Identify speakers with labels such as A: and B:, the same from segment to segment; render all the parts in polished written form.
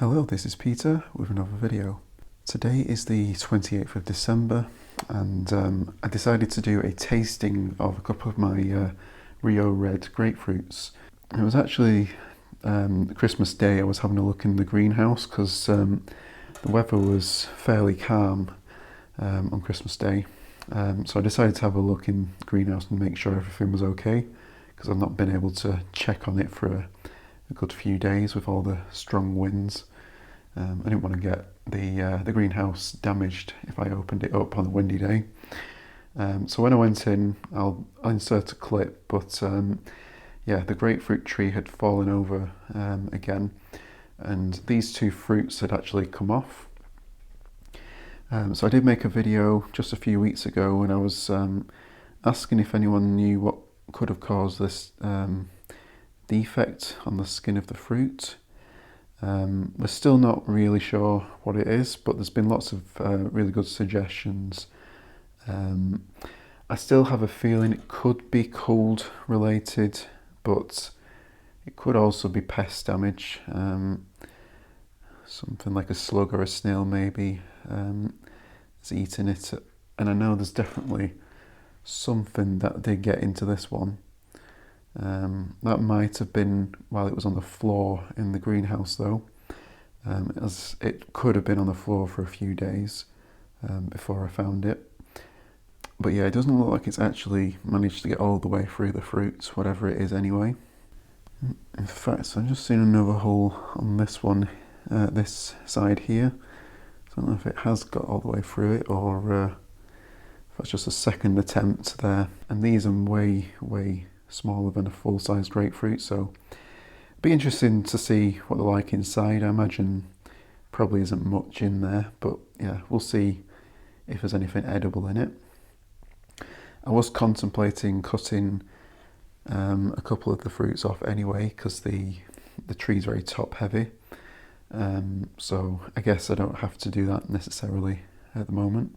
A: Hello, this is Peter with another video. Today is the 28th of December and I decided to do a tasting of a couple of my Rio Red grapefruits. It was actually Christmas Day. I was having a look in the greenhouse because the weather was fairly calm on Christmas Day. So I decided to have a look in the greenhouse and make sure everything was okay, because I've not been able to check on it for a good few days with all the strong winds. I didn't want to get the greenhouse damaged if I opened it up on a windy day. So when I went in, I'll insert a clip, but yeah, the grapefruit tree had fallen over again, and these two fruits had actually come off. So I did make a video just a few weeks ago when I was asking if anyone knew what could have caused this defect on the skin of the fruit. We're still not really sure what it is, but there's been lots of really good suggestions. I still have a feeling it could be cold related, but it could also be pest damage. Something like a slug or a snail maybe is eating it, and I know there's definitely something that did get into this one. That might have been while it was on the floor in the greenhouse though, as it could have been on the floor for a few days before I found it. But yeah, it doesn't look like it's actually managed to get all the way through the fruits, whatever it is anyway. In fact, I've just seen another hole on this one, this side here. I don't know if it has got all the way through it or if that's just a second attempt there. And these are way smaller than a full-size grapefruit, so it'd be interesting to see what they're like inside. I imagine probably isn't much in there, but yeah, we'll see if there's anything edible in it. I was contemplating cutting a couple of the fruits off anyway, because the tree's very top heavy, so I guess I don't have to do that necessarily at the moment.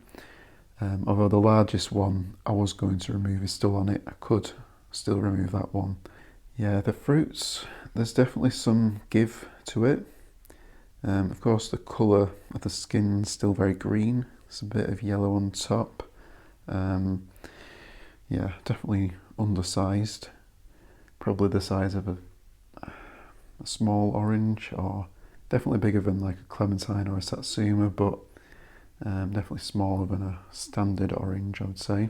A: Although the largest one I was going to remove is still on it. I could still remove that one. Yeah, the fruits, there's definitely some give to it. Of course, the colour of the skin's still very green. There's a bit of yellow on top. Yeah, definitely undersized. Probably the size of a small orange, or definitely bigger than like a clementine or a satsuma, but definitely smaller than a standard orange, I would say.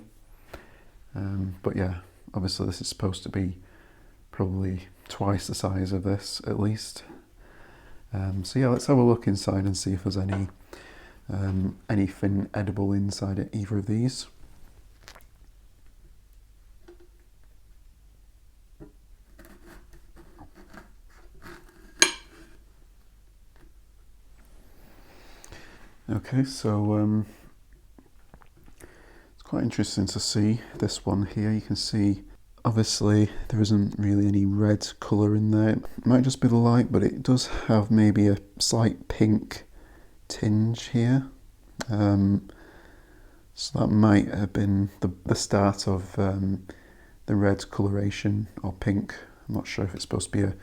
A: But yeah, obviously this is supposed to be probably twice the size of this at least. So yeah, let's have a look inside and see if there's anything edible inside either of these. Okay, so it's quite interesting to see this one here. You can see obviously there isn't really any red colour in there. It might just be the light, but it does have maybe a slight pink tinge here. So that might have been the start of the red coloration, or pink. I'm not sure if it's supposed to be a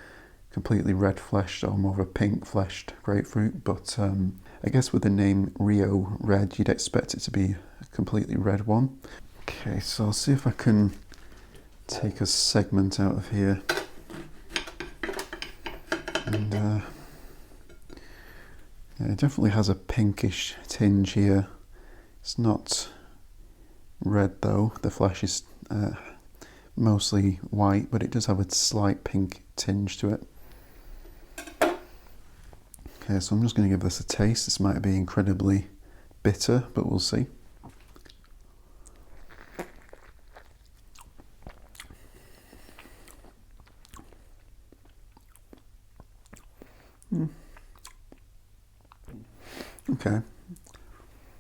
A: completely red fleshed or more of a pink fleshed grapefruit, but I guess with the name Rio Red you'd expect it to be a completely red one. Okay, so I'll see if I can take a segment out of here, and yeah, it definitely has a pinkish tinge here. It's not red though, the flesh is mostly white, but it does have a slight pink tinge to it. Okay, so I'm just going to give this a taste. This might be incredibly bitter, but we'll see. Okay,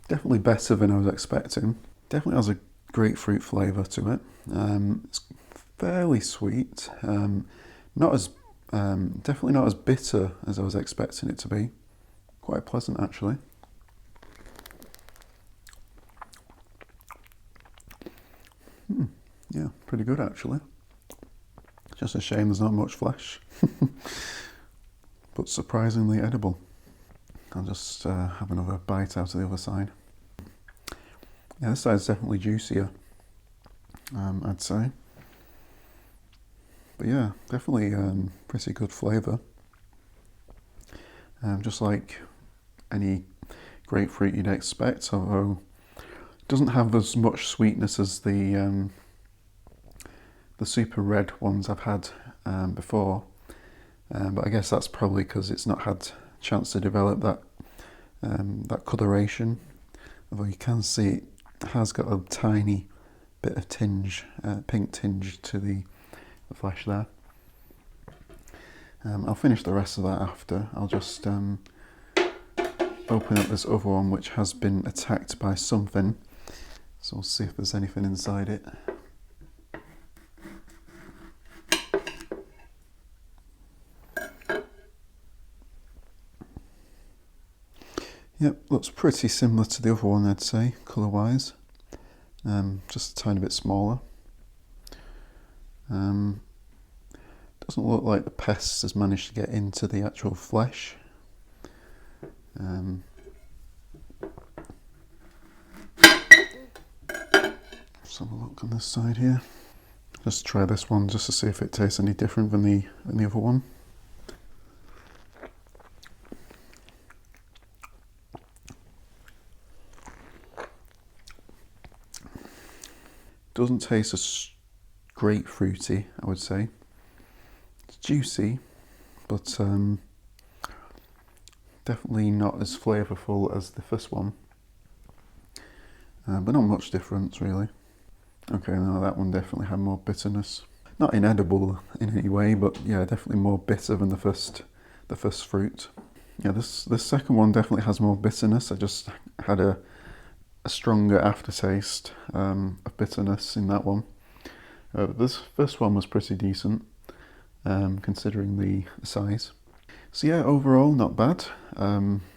A: definitely better than I was expecting. Definitely has a grapefruit flavour to it. It's fairly sweet. Not as definitely not as bitter as I was expecting it to be. Quite pleasant actually. Yeah, pretty good actually. Just a shame there's not much flesh, but surprisingly edible. I'll just have another bite out of the other side. Yeah, this side's definitely juicier, I'd say. But yeah, definitely pretty good flavour. Just like any grapefruit you'd expect, although it doesn't have as much sweetness as the super red ones I've had before. But I guess that's probably because it's not had a chance to develop that coloration. Although you can see it has got a tiny bit of tinge, pink tinge to the flesh there. I'll finish the rest of that after. I'll just open up this other one which has been attacked by something. So we'll see if there's anything inside it. Yep, looks pretty similar to the other one, I'd say, colour-wise. Just a tiny bit smaller. Doesn't look like the pest has managed to get into the actual flesh. Let's have a look on this side here. Just try this one just to see if it tastes any different than the other one. Doesn't taste as grapefruity, I would say. It's juicy, but definitely not as flavourful as the first one. But not much difference really. Okay, now that one definitely had more bitterness. Not inedible in any way, but yeah, definitely more bitter than the first fruit. Yeah, this second one definitely has more bitterness. I just had a stronger aftertaste of bitterness in that one. This first one was pretty decent, considering the size. So yeah, overall not bad.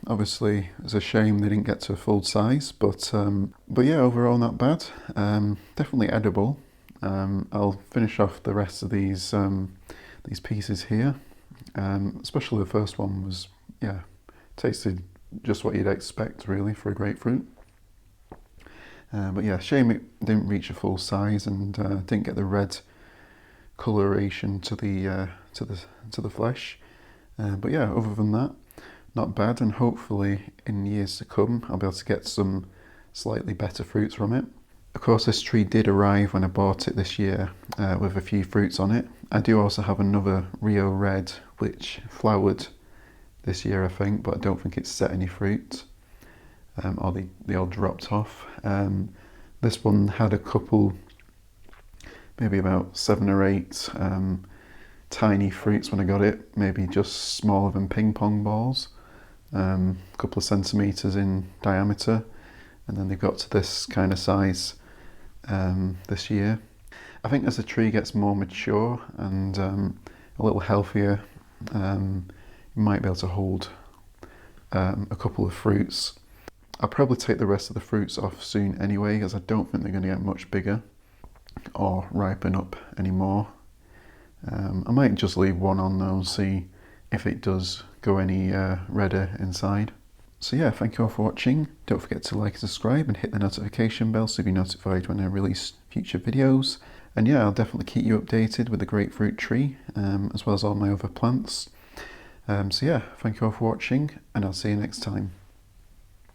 A: Obviously, it's a shame they didn't get to a full size, but yeah, overall not bad. Definitely edible. I'll finish off the rest of these pieces here. Especially the first one was, yeah, tasted just what you'd expect really for a grapefruit. But yeah, shame it didn't reach a full size and didn't get the red coloration to the flesh. But yeah, other than that, not bad, and hopefully in years to come I'll be able to get some slightly better fruits from it. Of course, this tree did arrive when I bought it this year with a few fruits on it. I do also have another Rio Red which flowered this year, I think, but I don't think it's set any fruit. Or they all dropped off. This one had a couple, maybe about 7 or 8 tiny fruits when I got it, maybe just smaller than ping pong balls, a couple of centimetres in diameter, and then they got to this kind of size this year. I think as the tree gets more mature and a little healthier, you might be able to hold a couple of fruits. I'll probably take the rest of the fruits off soon anyway, as I don't think they're going to get much bigger or ripen up anymore. I might just leave one on though and see if it does go any redder inside. So yeah, thank you all for watching. Don't forget to like and subscribe and hit the notification bell so you'll be notified when I release future videos. And yeah, I'll definitely keep you updated with the grapefruit tree, as well as all my other plants. So yeah, thank you all for watching, and I'll see you next time.